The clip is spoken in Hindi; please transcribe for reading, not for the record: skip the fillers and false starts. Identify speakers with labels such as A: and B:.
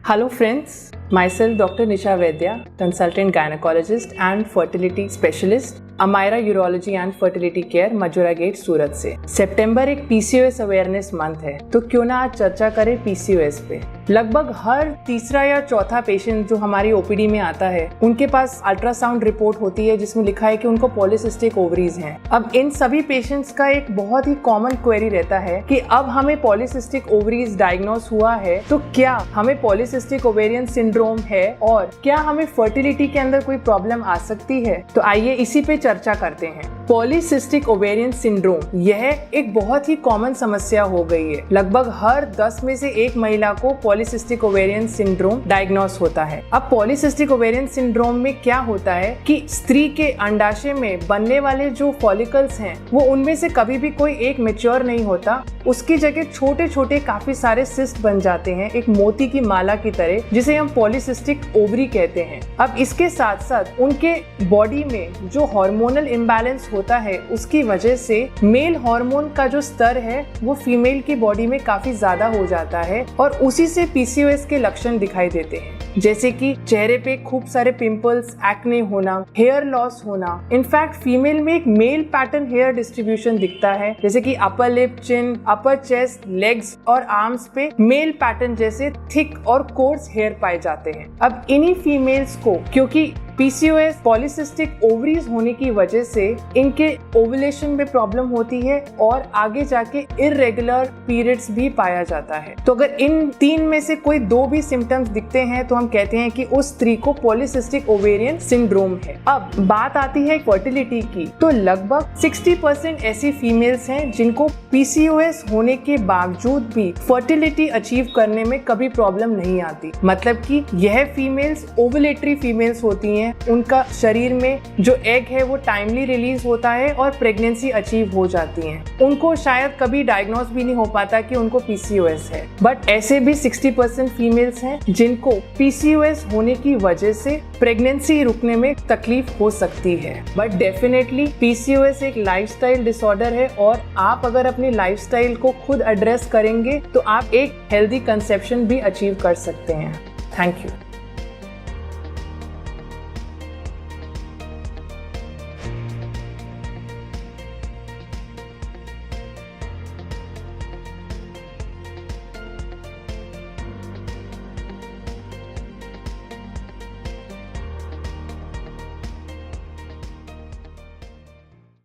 A: Hello friends, myself Dr. Nisha Vaidya, consultant gynecologist and fertility specialist, Amaira urology and fertility care Majura gate Surat से। सितंबर एक पीसीओएस अवेयरनेस मंथ है, तो क्यों ना आज चर्चा करें पीसीओएस पे। लगभग हर तीसरा या चौथा पेशेंट जो हमारी ओपीडी में आता है, उनके पास अल्ट्रासाउंड रिपोर्ट होती है जिसमें लिखा है कि उनको पॉलीसिस्टिक ओवरीज हैं। अब इन सभी पेशेंट्स का एक बहुत ही कॉमन क्वेरी रहता है कि अब हमें पॉलीसिस्टिक ओवरीज डायग्नोस हुआ है, तो क्या हमें पॉलीसिस्टिक ओवेरियन सिंड्रोम है और क्या हमें फर्टिलिटी के अंदर कोई प्रॉब्लम आ सकती है। तो आइए इसी पे चर्चा करते हैं। पॉलीसिस्टिक ओवेरियन सिंड्रोम यह एक बहुत ही कॉमन समस्या हो गई है। लगभग हर 10 में से एक महिला को पॉलीसिस्टिक ओवेरियन सिंड्रोम डायग्नोस होता है। अब पॉलीसिस्टिक ओवेरियन सिंड्रोम में क्या होता है कि स्त्री के अंडाशय में बनने वाले जो फॉलिकल्स हैं, वो उनमें से कभी भी कोई एक मैच्योर नहीं होता। उसकी जगह छोटे छोटे काफी सारे सिस्ट बन जाते हैं, एक मोती की माला की तरह, जिसे हम पॉलीसिस्टिक ओवरी कहते हैं। अब इसके साथ साथ उनके बॉडी में जो हार्मोनल इम्बैलेंस होता है, उसकी वजह से मेल हार्मोन का जो स्तर है वो फीमेल की बॉडी में काफी ज्यादा हो जाता है और उसी से पीसीओएस के लक्षण दिखाई देते हैं, जैसे कि चेहरे पे खूब सारे पिंपल्स, एक्ने होना, हेयर लॉस होना। इनफैक्ट फीमेल में एक मेल पैटर्न हेयर डिस्ट्रीब्यूशन दिखता है, जैसे कि अपर लिप, चिन, अपर चेस्ट, लेग्स और आर्म्स पे मेल पैटर्न जैसे थिक और कोर्स हेयर पाए जाते हैं। अब इन्हीं फीमेल्स को क्योंकि पीसीओएस पॉलीसिस्टिक ओवरीज होने की वजह से इनके ओवुलेशन में प्रॉब्लम होती है और आगे जाके इररेगुलर पीरियड्स भी पाया जाता है। तो अगर इन 3 में से कोई 2 भी सिम्टम्स दिखते हैं तो हम कहते हैं कि उस स्त्री को पॉलीसिस्टिक ओवेरियन सिंड्रोम है। अब बात आती है फर्टिलिटी की, तो लगभग 60% ऐसी फीमेल्स हैं जिनको पीसीओएस होने के बावजूद भी फर्टिलिटी अचीव करने में कभी प्रॉब्लम नहीं आती। मतलब कि यह फीमेल्स ओवुलेटरी फीमेल्स होती हैं, उनका शरीर में जो एग है वो टाइमली रिलीज होता है और प्रेगनेंसी अचीव हो जाती हैं। उनको शायद कभी डायग्नोस भी नहीं हो पाता कि उनको पीसीओएस है। बट ऐसे भी 60% फीमेल्स हैं जिनको पीसीओएस होने की वजह से प्रेगनेंसी रुकने में तकलीफ हो सकती है। बट डेफिनेटली पीसीओएस एक लाइफस्टाइल डिसऑर्डर है और आप अगर अपनी लाइफस्टाइल को खुद एड्रेस करेंगे तो आप एक हेल्दी कंसेप्शन भी अचीव कर सकते हैं। Thank you.